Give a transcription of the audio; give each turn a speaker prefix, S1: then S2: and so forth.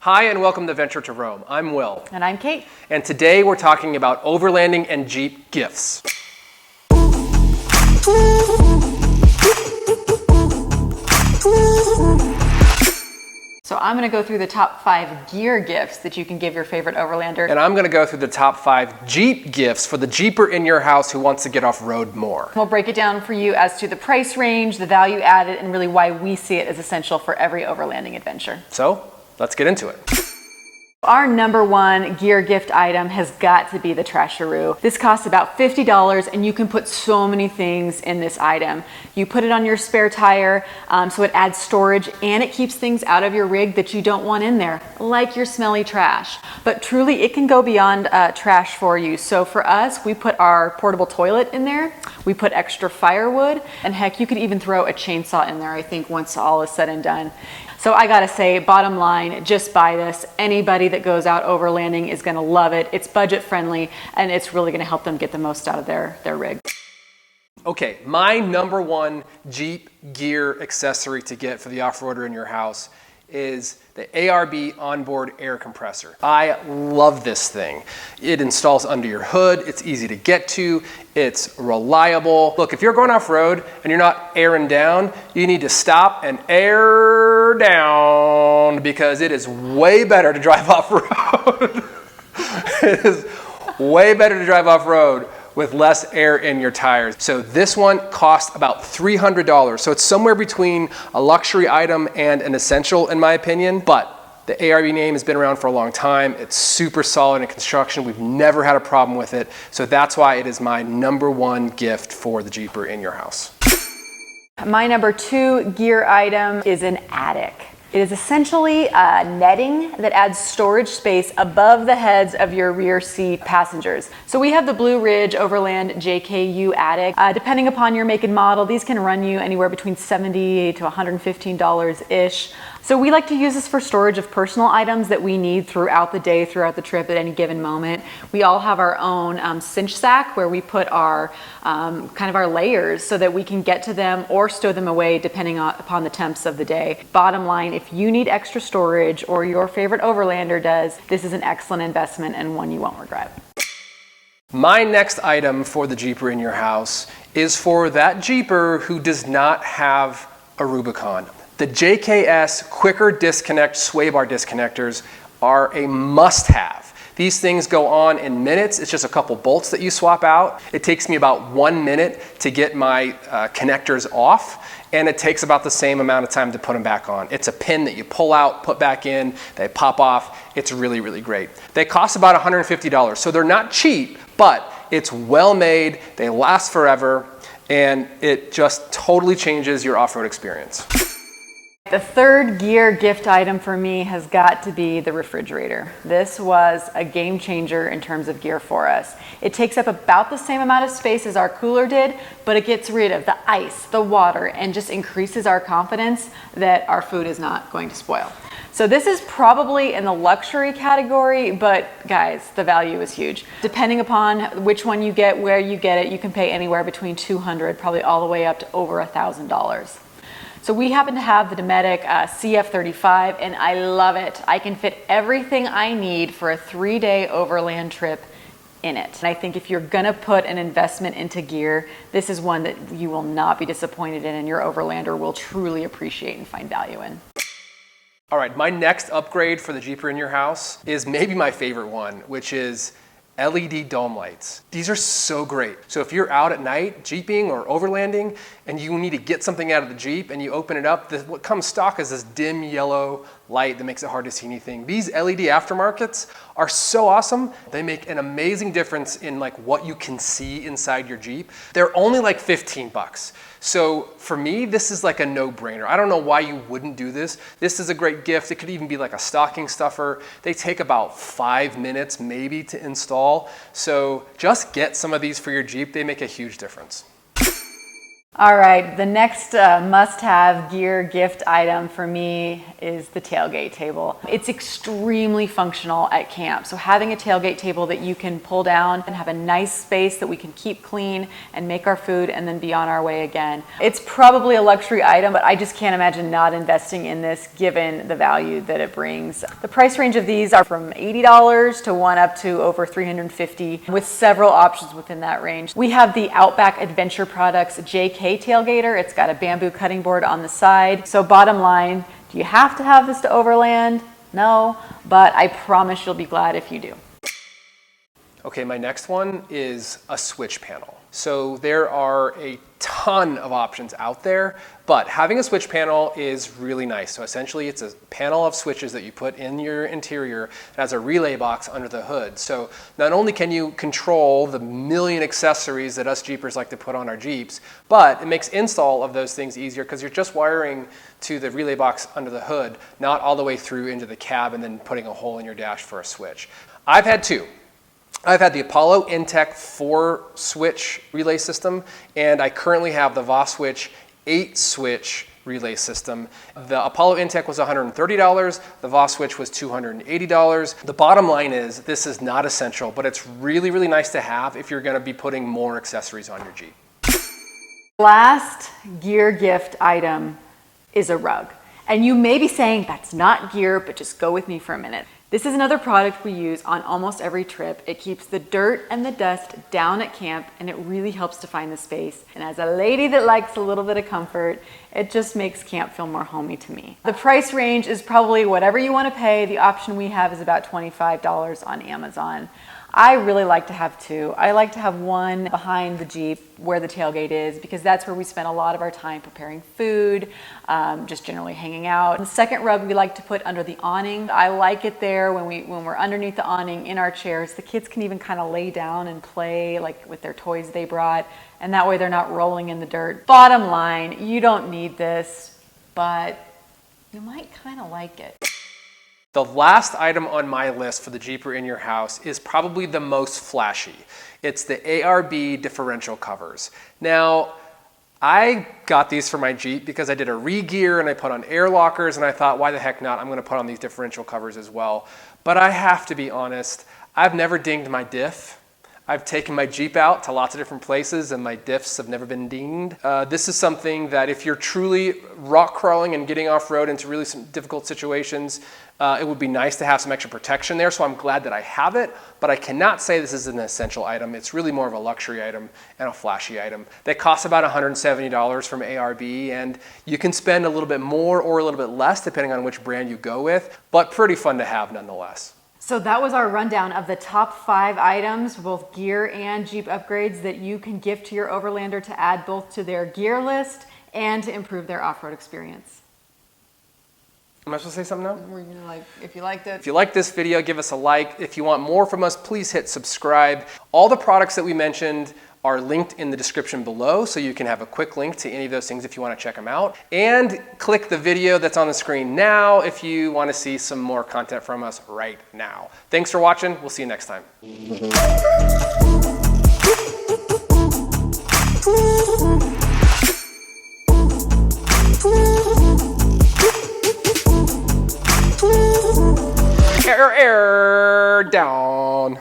S1: Hi and welcome to Venture to Rome. I'm Will.
S2: And I'm Kate.
S1: And today we're talking about overlanding and Jeep gifts.
S2: So I'm going to go through the top 5 gear gifts that you can give your favorite Overlander.
S1: And I'm going to go through the top 5 Jeep gifts for the Jeeper in your house who wants to get off-road more.
S2: We'll break it down for you as to the price range, the value added, and really why we see it as essential for every overlanding adventure.
S1: So, let's get into it.
S2: Our number one gear gift item has got to be the Trasheroo. This costs about $50 and you can put so many things in this item. You put it on your spare tire, so it adds storage and it keeps things out of your rig that you don't want in there, like your smelly trash. But truly it can go beyond trash for you. So for us, we put our portable toilet in there, we put extra firewood, and heck, you could even throw a chainsaw in there, I think, once all is said and done. So I gotta say, bottom line, just buy this. Anybody that goes out overlanding is gonna love it. It's budget friendly and it's really gonna help them get the most out of their rig.
S1: Okay, my number one Jeep gear accessory to get for the off-roader in your house is the ARB onboard air compressor. I love this thing. It installs under your hood, it's easy to get to, it's reliable. Look, if you're going off-road and you're not airing down, you need to stop and air down because it is way better to drive off-road. It is way better to drive off-road with less air in your tires. So this one costs about $300. So it's somewhere between a luxury item and an essential in my opinion, but the ARB name has been around for a long time. It's super solid in construction. We've never had a problem with it. So that's why it is my number one gift for the Jeeper in your house.
S2: My number 2 gear item is an attic. It is essentially netting that adds storage space above the heads of your rear seat passengers. So we have the Blue Ridge Overland JKU attic. Depending upon your make and model, these can run you anywhere between $70 to $115-ish. So we like to use this for storage of personal items that we need throughout the day, throughout the trip at any given moment. We all have our own cinch sack where we put our kind of our layers so that we can get to them or stow them away depending upon the temps of the day. Bottom line, if you need extra storage or your favorite Overlander does, this is an excellent investment and one you won't regret.
S1: My next item for the Jeeper in your house is for that Jeeper who does not have a Rubicon. The JKS quicker disconnect sway bar disconnectors are a must-have. These things go on in minutes. It's just a couple bolts that you swap out. It takes me about 1 minute to get my connectors off, and it takes about the same amount of time to put them back on. It's a pin that you pull out, put back in, they pop off. It's really, really great. They cost about $150, so they're not cheap, but it's well made, they last forever, and it just totally changes your off-road experience.
S2: The third gear gift item for me has got to be the refrigerator. This was a game changer in terms of gear for us. It takes up about the same amount of space as our cooler did, but it gets rid of the ice, the water, and just increases our confidence that our food is not going to spoil. So this is probably in the luxury category, but guys, the value is huge. Depending upon which one you get, where you get it, you can pay anywhere between $200, probably all the way up to over $1,000. So we happen to have the Dometic CF35 and I love it. I can fit everything I need for a 3-day overland trip in it. And I think if you're gonna put an investment into gear, this is one that you will not be disappointed in and your Overlander will truly appreciate and find value in.
S1: All right, my next upgrade for the Jeeper in your house is maybe my favorite one, which is LED dome lights. These are so great. So if you're out at night Jeeping or overlanding and you need to get something out of the Jeep and you open it up, what comes stock is this dim yellow light that makes it hard to see anything. These LED aftermarkets are so awesome. They make an amazing difference in like what you can see inside your Jeep. They're only like 15 bucks. So for me, this is like a no-brainer. I don't know why you wouldn't do this. This is a great gift. It could even be like a stocking stuffer. They take about 5 minutes maybe to install. So just get some of these for your Jeep. They make a huge difference.
S2: All right, the next must-have gear gift item for me is the tailgate table. It's extremely functional at camp. So having a tailgate table that you can pull down and have a nice space that we can keep clean and make our food and then be on our way again. It's probably a luxury item, but I just can't imagine not investing in this given the value that it brings. The price range of these are from $80 to one up to over $350 with several options within that range. We have the Outback Adventure Products JK tailgater. It's got a bamboo cutting board on the side. So bottom line, do you have to have this to overland? No, but I promise you'll be glad if you do.
S1: Okay, my next one is a switch panel. So there are a ton of options out there, but having a switch panel is really nice. So essentially it's a panel of switches that you put in your interior. It has a relay box under the hood. So not only can you control the million accessories that us Jeepers like to put on our Jeeps, but it makes install of those things easier because you're just wiring to the relay box under the hood, not all the way through into the cab and then putting a hole in your dash for a switch. I've had two. I've had the Apollo Intech 4-switch relay system, and I currently have the VOSwitch 8-switch relay system. The Apollo Intech was $130, the VOSwitch was $280. The bottom line is this is not essential, but it's really, really nice to have if you're gonna be putting more accessories on your Jeep.
S2: Last gear gift item is a rug. And you may be saying, that's not gear, but just go with me for a minute. This is another product we use on almost every trip. It keeps the dirt and the dust down at camp, and it really helps define the space. And as a lady that likes a little bit of comfort, it just makes camp feel more homey to me. The price range is probably whatever you want to pay. The option we have is about $25 on Amazon. I really like to have two. I like to have one behind the Jeep where the tailgate is because that's where we spend a lot of our time preparing food, just generally hanging out. The second rug we like to put under the awning. I like it there when we're underneath the awning in our chairs. The kids can even kind of lay down and play like with their toys they brought, and that way they're not rolling in the dirt. Bottom line, you don't need this, but you might kind of like it.
S1: The last item on my list for the Jeeper in your house is probably the most flashy. It's the ARB differential covers. Now, I got these for my Jeep because I did a re-gear and I put on air lockers and I thought, why the heck not? I'm gonna put on these differential covers as well. But I have to be honest, I've never dinged my diff. I've taken my Jeep out to lots of different places and my diffs have never been dinged. This is something that if you're truly rock crawling and getting off-road into really some difficult situations, it would be nice to have some extra protection there, so I'm glad that I have it, but I cannot say this is an essential item. It's really more of a luxury item and a flashy item. They cost about $170 from ARB, and you can spend a little bit more or a little bit less depending on which brand you go with, but pretty fun to have nonetheless.
S2: So that was our rundown of the top 5 items, both gear and Jeep upgrades that you can gift to your Overlander to add both to their gear list and to improve their off-road experience.
S1: Am I supposed to say something now?
S2: Were you like, if you liked it?
S1: If you like this video, give us a like. If you want more from us, please hit subscribe. All the products that we mentioned are linked in the description below, so you can have a quick link to any of those things if you want to check them out. And click the video that's on the screen now if you want to see some more content from us right now. Thanks for watching. We'll see you next time. Air down.